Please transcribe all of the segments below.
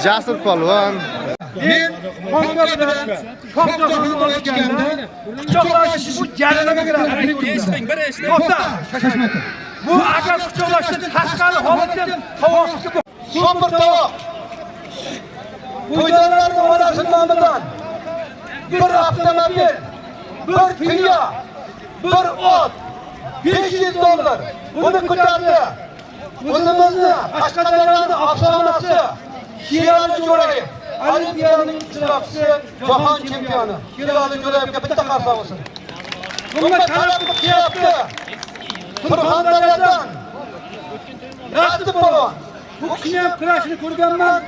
Jasur polvon. Men Xonqa bilan Shohjahonni olishganda quchoqlash bu jarayonga kiradi. Eshiting, bir eshiting. To'xta, shashmati. Bu agar quchoqlashdan tashqari holatda tovoqqa Sobir tovoq. To'ylarning orasidan bir avtomobil, bir tuya, bir ot, $500. Buni ko'tardi. O'zimizni Qashqadaryoning afsonasi Sherali Jo'rayev, Olimpiadaning ishtirokchisi, jahon chempioni Sherali Jo'rayevga bitta qarsa olsin. Bunga talab qilyapti. Surxondaryodan Rashid polvon. Bu kishini ham kurashini ko'rganman.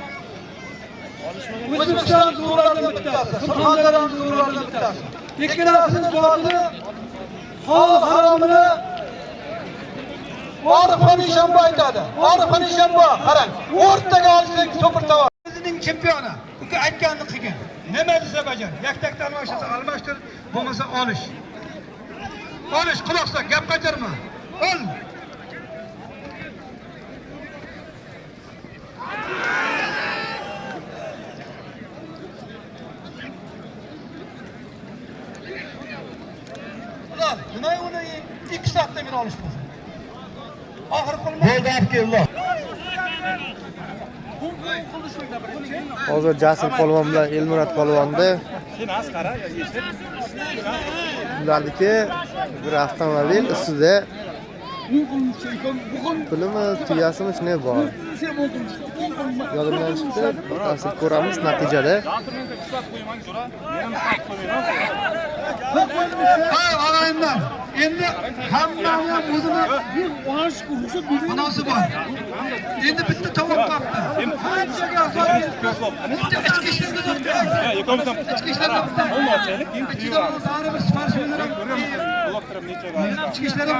O'zbekiston zo'rlaridan bittasi, Surxondaryoning zo'rlaridan bittasi. Ikkalasining zotini hol haromini Orifxon Eshonboy aytadi. Orifxon Eshonboy, qarang, o'rtaga olishlik super tovar. O'zining chempioni. Bu aytganini qilgan. Nima desa bajar. Yaktakda almashtir, bo'lmasa olish. Olish, quloqsa, gap qaytarma. Ol. Ular, nima uni 2 soatda men olishmoqchi. Oxir qilma. Hozir Jasur polvon bilan Elmurod polvonni ularniki bir avtomobil ustida pulimi, tuyasimi shunday bor. Yodimdan chiqdi. Asl ko'ramiz natijada. Hay og'ayimlar, endi hammaning ham o'zini bir osh ruxsat binosi bor. Endi bitta tovoq qoldi. Qanchaga asosan ichki ishlarga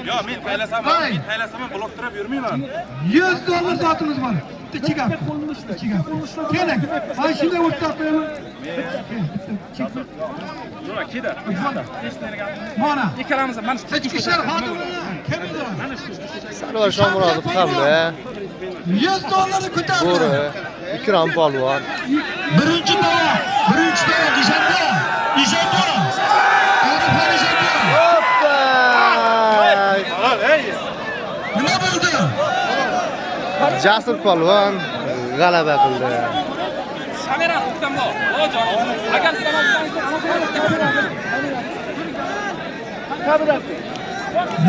Yo, men paylasaman, bloktirib yurmayman. $100 zotimiz bor. İçiga. Keling. Ay shunday o'rtab qo'yaman. Yo'q, keda. Mana. Ikkalamiz mana shu ichki ishlar xodimi kimdir? Sarvar Shomurodov hamda $100 ko'tardi. Bo'ri, Ikrom polvon. Birinchi tovoq Eshonboy. Hoppa! Nima bo'ldi? Jasur polvon g'alaba qildi. Kamera tutgan bor. Ojon. Agar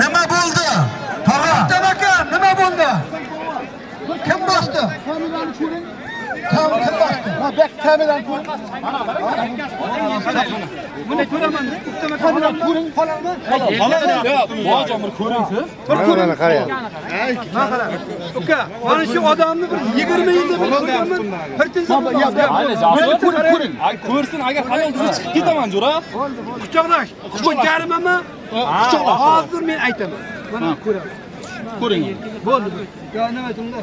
Nima bo'ldi? Tog'a aka, nima bo'ldi? Kim bosdi? Kamerani ko'ring. Kim bosdi? Ha, bak kamerani ko'ring. Buni ko'raman. Kamerani ko'ring, xolammi? Ojon bir ko'ring siz. Mana qarang. Uka, mana shu odamni bir 20 yilda men ko'rganman. Ko'ring. Ko'rsin, agar halol desa chiqib ketaman, jo'ra. Quchoqlash. Bu jarimami? Quchoqlash. Hozir men aytaman. Mana ko'raman. Ko'ring. Bo'ldi. Yo, nima tunda?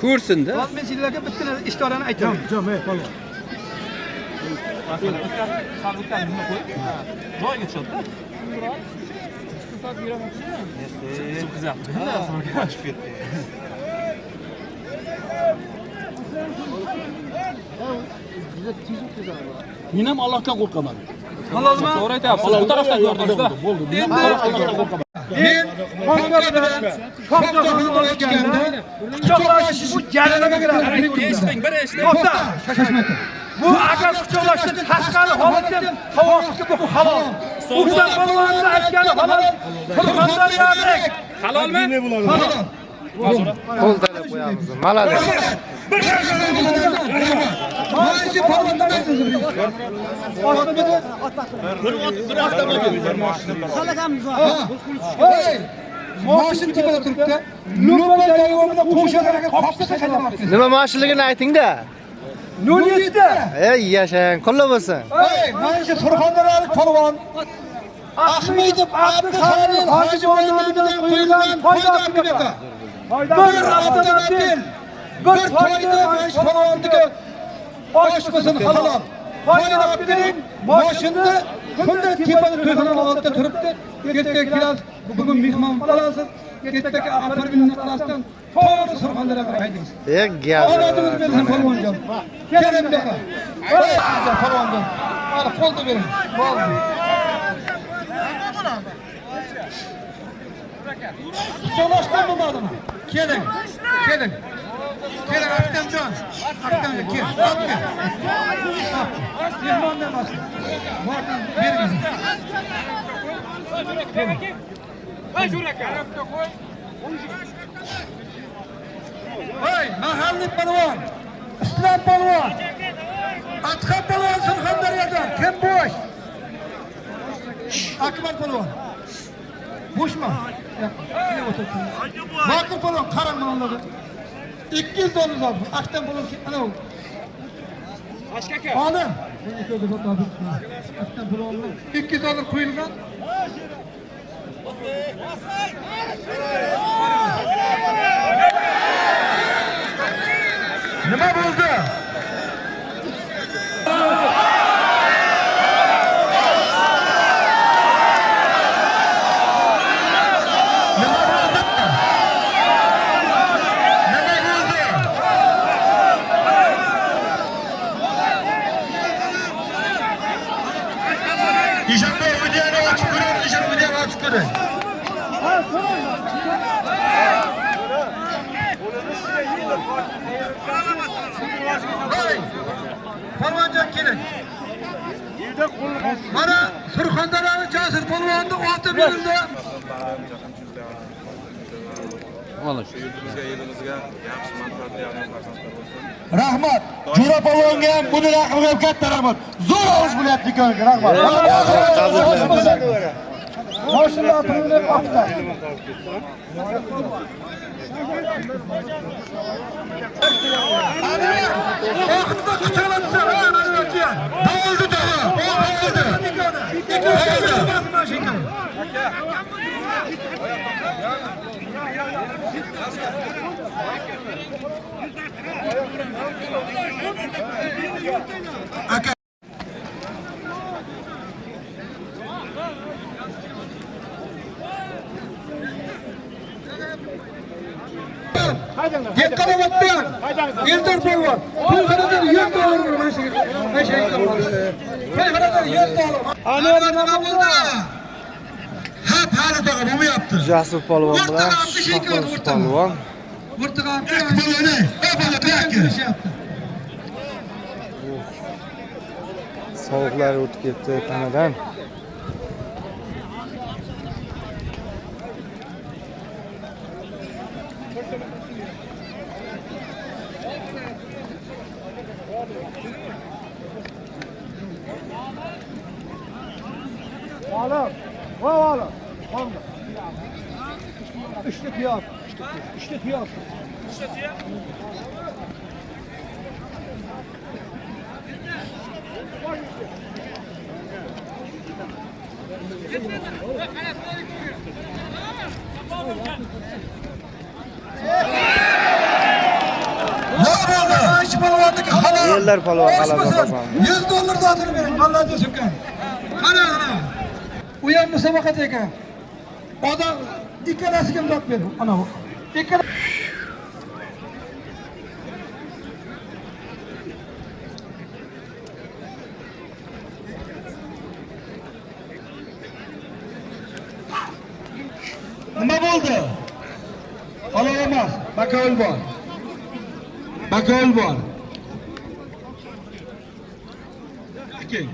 Ko'rsin-da. Men sizlarga bitta ishtorani aytaman. Polvon. Joyiga tushadi-da. Men ham Allohdan qo'rqaman. Halolmi? To'g'ri aytyapsiz. Bu tarafdan ko'rdingiz-da. Bo'ldi. Men Allohdan qo'rqaman. Men Xonqa bilan Shohjahonni olishganda quchoqlash bu jarayonga kiradi. Eshiting, bir eshiting. To'xta, shashmati. Bu agar quchoqlashdan tashqari holatda tovoqqa bu halol. Uxtan polvonni aytgani halol. Surxondaryolik Halolmi? halol. Qo'l talab qo'yamiz. Malades. Mana polvonni aytasiz. Bir avtomobil. Hey! Mashina tepada turibdi. Nurman davomida qo'shadaraga qopsa tashlamoqchi. Nima mashinaligini ayting-da. 07. Ey, yashang, qo'lla bo'lsin. Hey, mana shu Surxondaryolik polvon Ahmedov Abduxalil Hojiboyevdan qo'yilgan foyda haqida. Bir avtomobil, bir foyda polvonniki oshmasin halol. Foyda bering, mashina bunday tepada to'yxona oldida turibdi. Ketdeki kiraz bugün mehmon qolasız. Ketdeki axir günni qilasdan to'g'ri Surxondaryoga haydaysiz. Gaz. Oladimiz bersin polvonjon. Keling bu yoqqa. Sizga polvonjon. Mana qo'lda bering. Bo'ldi. So'lashdan bo'lmadimi? Keling. Keling. Keling Aktamjon. Aktamjon kel. Otga. Mehmondan emas. Bordan bering. Hay şuraka. Hey, mahalliy polvon. Islom polvon. Atqa polvon Surxondaryoda. Kim bo'sh? Akmal polvon. Bo'shmi? Botir polvon qarang mana 200 dollar oldi. Aktam polvon ana u. Aşkaka. Ana. Aktam polvonga 200 dollar qo'yilgan. Nima bo'ldi? Nişanlı ödeyeni açık görün, nişanlı ödeyeni açık görün. Hey, polvonjon keling. Mana Surxondaryoning Jasur polvonni oti berildi. Mana shu yurtimizga, elimizga yaxshi manfaatli farzandlar bo'lsin. Rahmat. Jo'ra polvonga ham buni raqibiga ham katta rahmat. Zo'r olish bo'lyapti ekan, rahmat. Mashina pulini oldi. Ana, oxirda kuchalatsa, ana yo'q. Bo'ldi daha, bo'ldi. Mashina. Aka. Yekkalayapman. Eldor polvon. Pul xaradan 100 dollar mashina. Pul xaradan 100 dollar. Ana nima bo'ldi? Ha, hali daga bo'lmayapti. Jasur polvon bilan Shohroz polvon. O'rtaga polvoni. Sovuqlar o'tib ketdi tanadan. Oğlum, oğlum. İşte fiyat. İşte fiyat. Yerlar polvon g'alaba qozondi. 100 dollar da'atini bering, Allohga shukr. Qara. U ham musobaqada ekan. Odam ikkalasiga da'at berdi. Ana bu. Ikkala Nima bo'ldi? Olov emas, bakovul bor. Bakovul bor. Keling.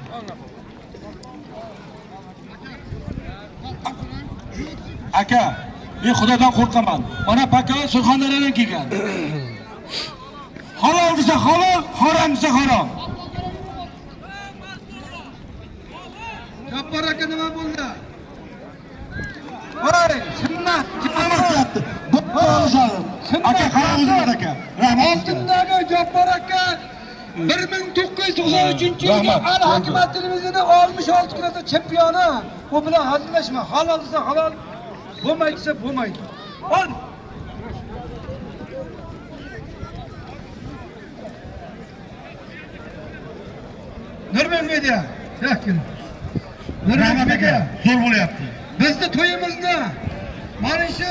Aka, men Xudodan qo'rqaman. Mana paka Surxondaryodan kelgan. Halol desa halol, harom desa harom. Jabbor aka nima bo'ldi? Voy, sunnat, chiqamoqyapti. Bu olishadi. Aka, qarangizlar aka. Rahmat. Oldindagi Jabbor aka 1993-yilda Al Hikmat televizionining 66 kiloda chempioni. Bu bilan hazillashma. Halol desa halol, bo'lmaydi desa bo'lmaydi. Ol. Nurman media. Rahmat aka. Zo'r bo'lyapti. Bizni to'yimizni mana shu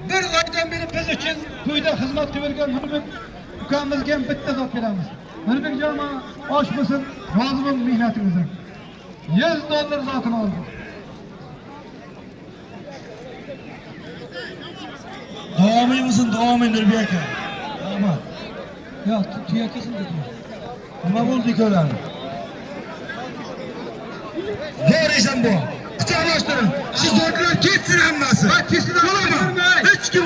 bir oydan beri biz uchun to'yda xizmat qilgan Nurbek ukamizga ham bitta zot beramiz. Nurbek joma osh bo'lsin, roziman mehnatingizdan. $100 zotini oldi. Davomiymisin, davomiy Nurbek aka. Rahmat. Yo'q, tuyakasin dedi. Nima bo'ldi ko'radi? Bo'risan bu. Quchoqlashtiring. Shu zotlar ketsin hammasi. Ha, ketsin hammasi. Hech kim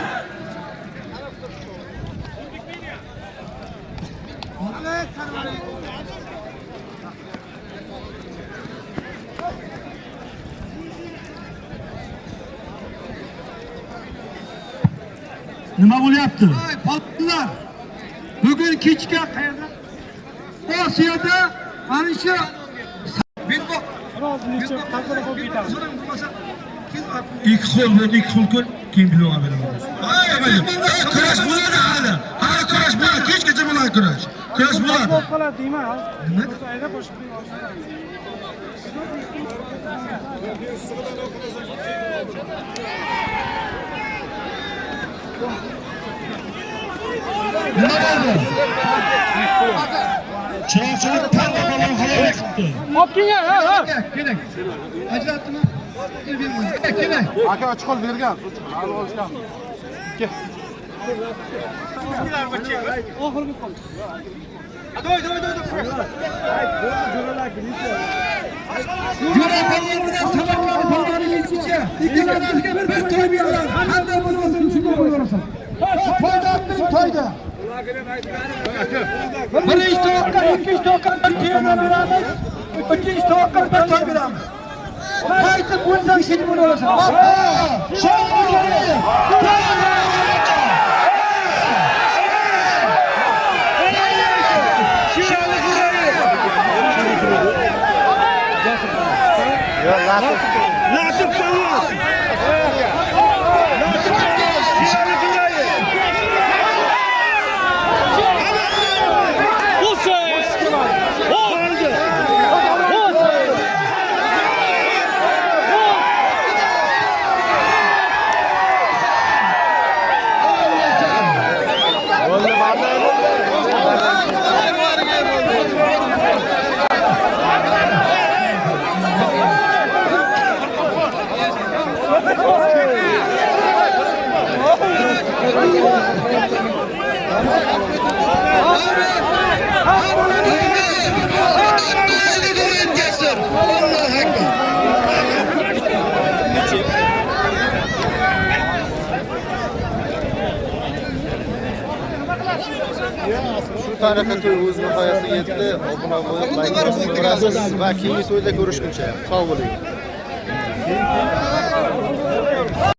nima bo'lyapti? Voy, palonlar. Bugun kechga qayerda? Osiyoda mana shu Bilboq. İlk xol bo'ldi, ikki xil ko'l, keyin bilvoq beraman. Kurash bo'ladi hali. Hali kurash bo'ladi, kechgacha bo'ladi kurash. Kurash bo'ladi. Bo'lib qoladi deyman. Nima? Ayda qo'shib nima bo'ldi? Chiroqchilik palonlar halol qildi. Olib kelgan, ha. Keling. Ajratdimi? Keling. Aka ochiq qol bergan. Hali olishgan. Kel. Oxirgi qol. Doy. Jo'ralarning bilan samarqand polvoni yetishcha. Ikkalasiga bir to'y beradi. Qanday bo'lsin, shunday bo'laversin. To'yda to'yda. Birinchi to'yga, ikkinchi to'yga bir tiyana beramiz. Uchinchi to'yga bir to'y beramiz. Qaysi bo'lsa shuni bo'laversin. Latif Davos. Shu tariqa to'y o'z nihoyasiga yetdi. Obuna bo'lib, like bosib ko'rasiz va keyingi to'yda ko'rishguncha sog' bo'ling.